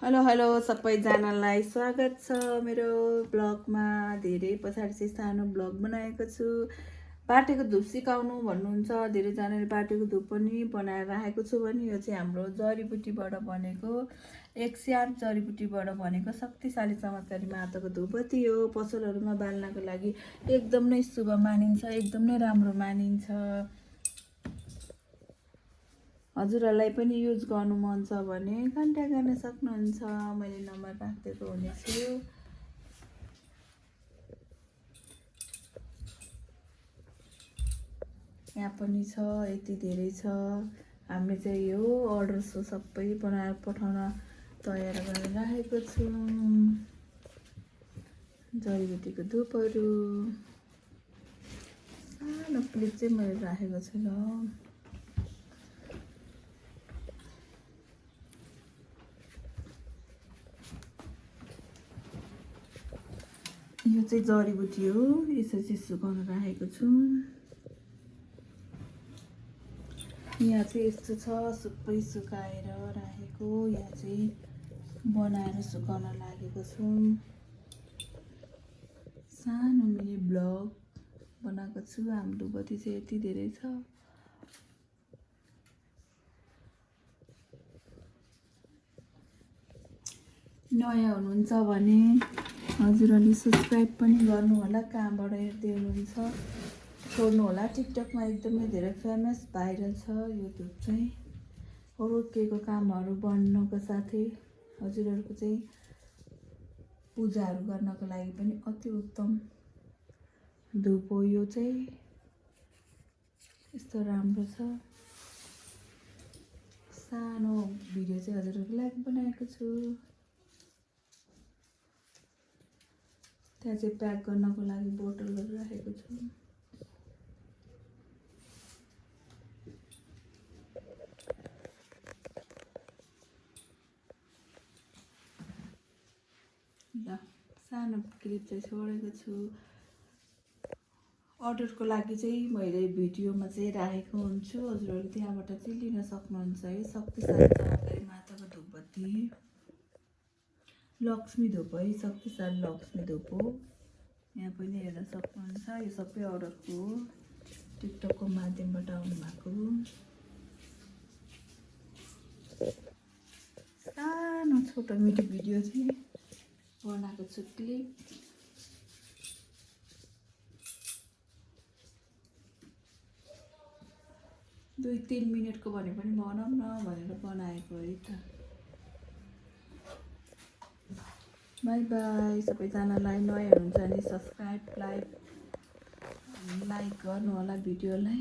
Hello hello सबैजनालाई स्वागत छ मेरो ब्लगमा। धेरै पछाडि चाहिँ सानो ब्लग बनाएको छु। बाटेको धुप सिकाउनु भन्नुहुन्छ धेरैजनाले। बाटेको धुप पनि बनाएर राखेको छु भने यो चाहिँ हाम्रो जडीबुटीबाट बनेको 108 जडीबुटीबाट बनेको शक्तिशाली चमत्कारी माताको धुपबत्ती हो। पसलहरूमा बाल्नको लागि एकदम नै शुभ मानिन्छ, एकदम नै राम्रो मानिन्छ। हजुरहरूलाई पनि युज गर्नु मन छ भने कन्ट्याक्ट गर्न सक्नुहुन्छ। मैले नम्बर राखिदिएको हुनेछु। यहाँ पनि छ, यति धेरै छ। हामीले चाहिँ यो अर्डर सबै बनाएर पठाउन तयार गरेर राखेको छु। जडीबुटीको धुपहरू सानो क्लिप चाहिँ मैले राखेको छु ल। यो चाहिँ जडीबुटी हो, यसरी चाहिँ सुकाउन राखेको छु। यहाँ चाहिँ यस्तो छ, सबै सुकाएर राखेको। यहाँ चाहिँ बनाएर सुकाउन लागेको छु। सानो मिनी ब्लग बनाएको छु। हाम्रो धुपबत्ती चाहिँ यति धेरै छ। नयाँ हुनुहुन्छ भने हजुरहरूले सब्सक्राइब पनि गर्नु होला। कहाँबाट हेर्दै हुनुहुन्छ छोड्नु होला। टिकटकमा एकदमै धेरै फेमस भाइरल छ यो धुप चाहिँ। रोकिएको कामहरू बन्नको साथै हजुरहरूको चाहिँ पूजाहरू गर्नको लागि पनि अति उत्तम धुप हो यो चाहिँ। यस्तो राम्रो छ। सानो भिडियो चाहिँ हजुरहरूको लागि बनाएको छु। त्यहाँ चाहिँ प्याक गर्नको लागि बोतलहरू राखेको छु। ल सानो क्लिप चाहिँ छोडेको छु। अर्डरको लागि चाहिँ मैले भिडियोमा चाहिँ राखेको हुन्छु। हजुरहरूले त्यहाँबाट चाहिँ लिन सक्नुहुन्छ है। शक्तिशाली चमत्कारी माताको धुपबत्ती लक्ष्मी धुप है, शक्तिशाली लक्ष्मी धुप हो। यहाँ पनि हेर्न सक्नुहुन्छ। यो सबै अर्डरको हो, टिकटकको माध्यमबाट आउनु भएको। सानो छोटो मिठो भिडियो चाहिँ बनाएको छु क्लिप। दुई 3 मिनटको भने पनि बनाऊँ न भनेर बनाएको है त। बाई बाई सबैजनालाई। नयाँ हुनुहुन्छ भने सब्सक्राइब लाइक गर्नु होला भिडियोलाई।